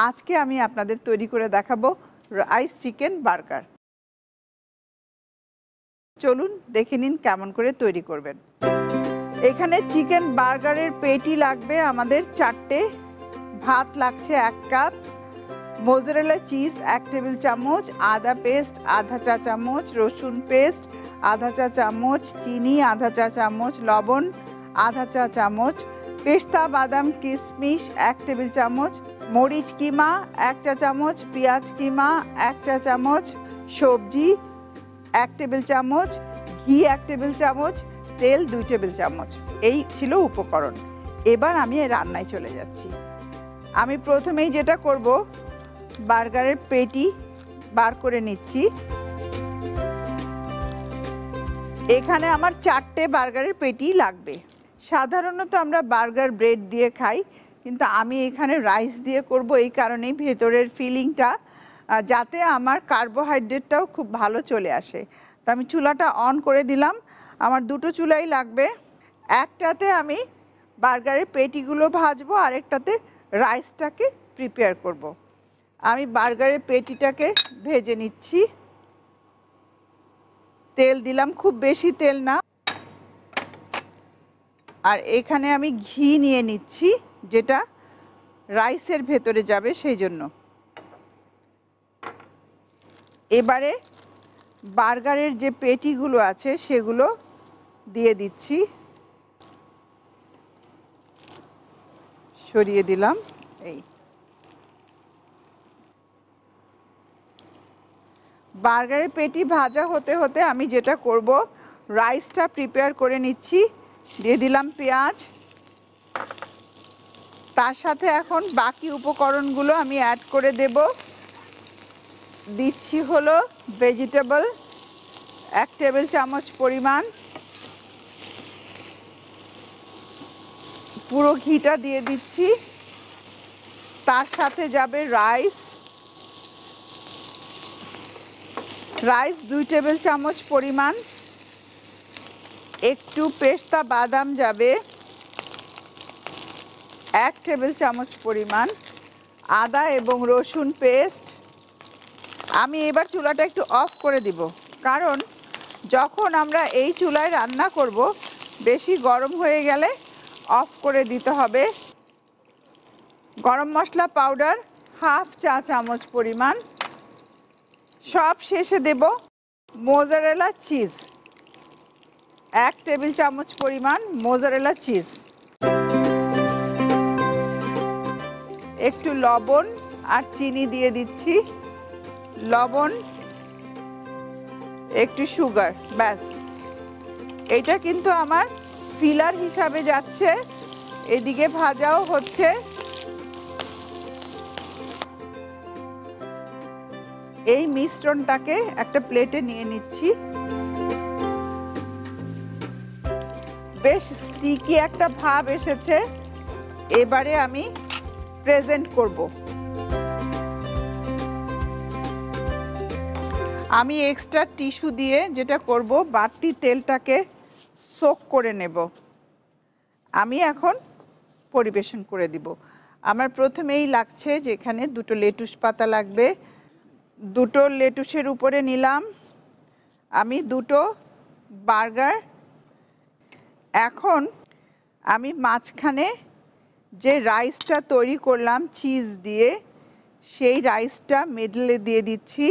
আজকে আমি আপনাদের তৈরি করে দেখাবো রাইস চিকেন বার্গার। চলুন দেখে নিন কেমন করে তৈরি করবেন। এখানে চিকেন বার্গারের পেটি লাগবে আমাদের 4টে, ভাত লাগছে 1 কাপ, মোজারেলা চিজ 1 টেবিল চামচ, আদা পেস্ট আধা চা চামচ, রসুন পেস্ট আধা চা চামচ, চিনি আধা চা চামচ, লবণ আধা চা চামচ, পেস্তা বাদাম কিশমিশ 1 টেবিল চামচ, মরিচ কিমা 1 চা চামচ, পেঁয়াজ কিমা 1 চা চামচ, সবজি 1 টেবিল চামচ, ঘি 1 টেবিল চামচ, তেল 2 টেবিল চামচ। এই ছিল উপকরণ। এবার আমি রান্নায় চলে যাচ্ছি। আমি প্রথমেই যেটা করব, বার্গারের পেটি বার করে নিচ্ছি। এখানে আমার 4টে বার্গারের পেটি লাগবে। সাধারণত আমরা বার্গার ব্রেড দিয়ে খাই, কিন্তু আমি এখানে রাইস দিয়ে করব, এই কারণেই ভেতরের ফিলিংটা যাতে আমার কার্বোহাইড্রেটটাও খুব ভালো চলে আসে। তো আমি চুলাটা অন করে দিলাম। আমার 2টো চুলাই লাগবে। একটাতে আমি বার্গারের পেটিগুলো ভাজবো, আরেকটাতে রাইসটাকে প্রিপেয়ার করব। আমি বার্গারের পেটিটাকে ভেজে নিচ্ছি। তেল দিলাম, খুব বেশি তেল না। আর এখানে আমি ঘি নিয়ে নিচ্ছি, যেটা রাইসের ভেতরে যাবে সেই জন্য। এবারে বার্গারের যে পেটিগুলো আছে সেগুলো দিয়ে দিচ্ছি, সরিয়ে দিলাম। এই বার্গারের পেটি ভাজা হতে হতে আমি যেটা করব, রাইসটা প্রিপেয়ার করে নিচ্ছি। দিয়ে দিলাম পেঁয়াজ, তার সাথে এখন বাকি উপকরণগুলো আমি অ্যাড করে দেব। দিচ্ছি হলো ভেজিটেবল 1 টেবিল চামচ পরিমাণ, পুরো ঘিটা দিয়ে দিচ্ছি। তার সাথে যাবে রাইস 2 টেবিল চামচ পরিমাণ, একটু পেস্তা বাদাম যাবে 1 টেবিল চামচ পরিমাণ, আদা এবং রসুন পেস্ট। আমি এবার চুলাটা একটু অফ করে দিব, কারণ যখন আমরা এই চুলায় রান্না করব বেশি গরম হয়ে গেলে অফ করে দিতে হবে। গরম মশলা পাউডার 1/2 চা চামচ পরিমাণ। সব শেষে দেব মোজারেলা চিজ 1 টেবিল চামচ পরিমাণ, মোজারেলা চিজ। একটু লবণ আর চিনি দিয়ে দিচ্ছি, লবণ, একটু সুগার, ব্যাস। এটা কিন্তু আমার ফিলার হিসাবে যাচ্ছে, এদিকে ভাজাও হচ্ছে। এই মিশ্রণটাকে একটা প্লেটে নিয়ে নিচ্ছি। বেশ স্টিকি একটা ভাব এসেছে। এবারে আমি প্রেজেন্ট করব। আমি এক্সট্রা টিস্যু দিয়ে যেটা করব, বাড়তি তেলটাকে সোক করে নেব। আমি এখন পরিবেশন করে দিব। আমার প্রথমেই লাগছে যে এখানে 2টো লেটুস পাতা লাগবে। 2টো লেটুসের উপরে নিলাম আমি 2টো বার্গার। এখন আমি মাঝখানে যে রাইসটা তৈরি করলাম চিজ দিয়ে, সেই রাইসটা মিডলে দিয়ে দিচ্ছি।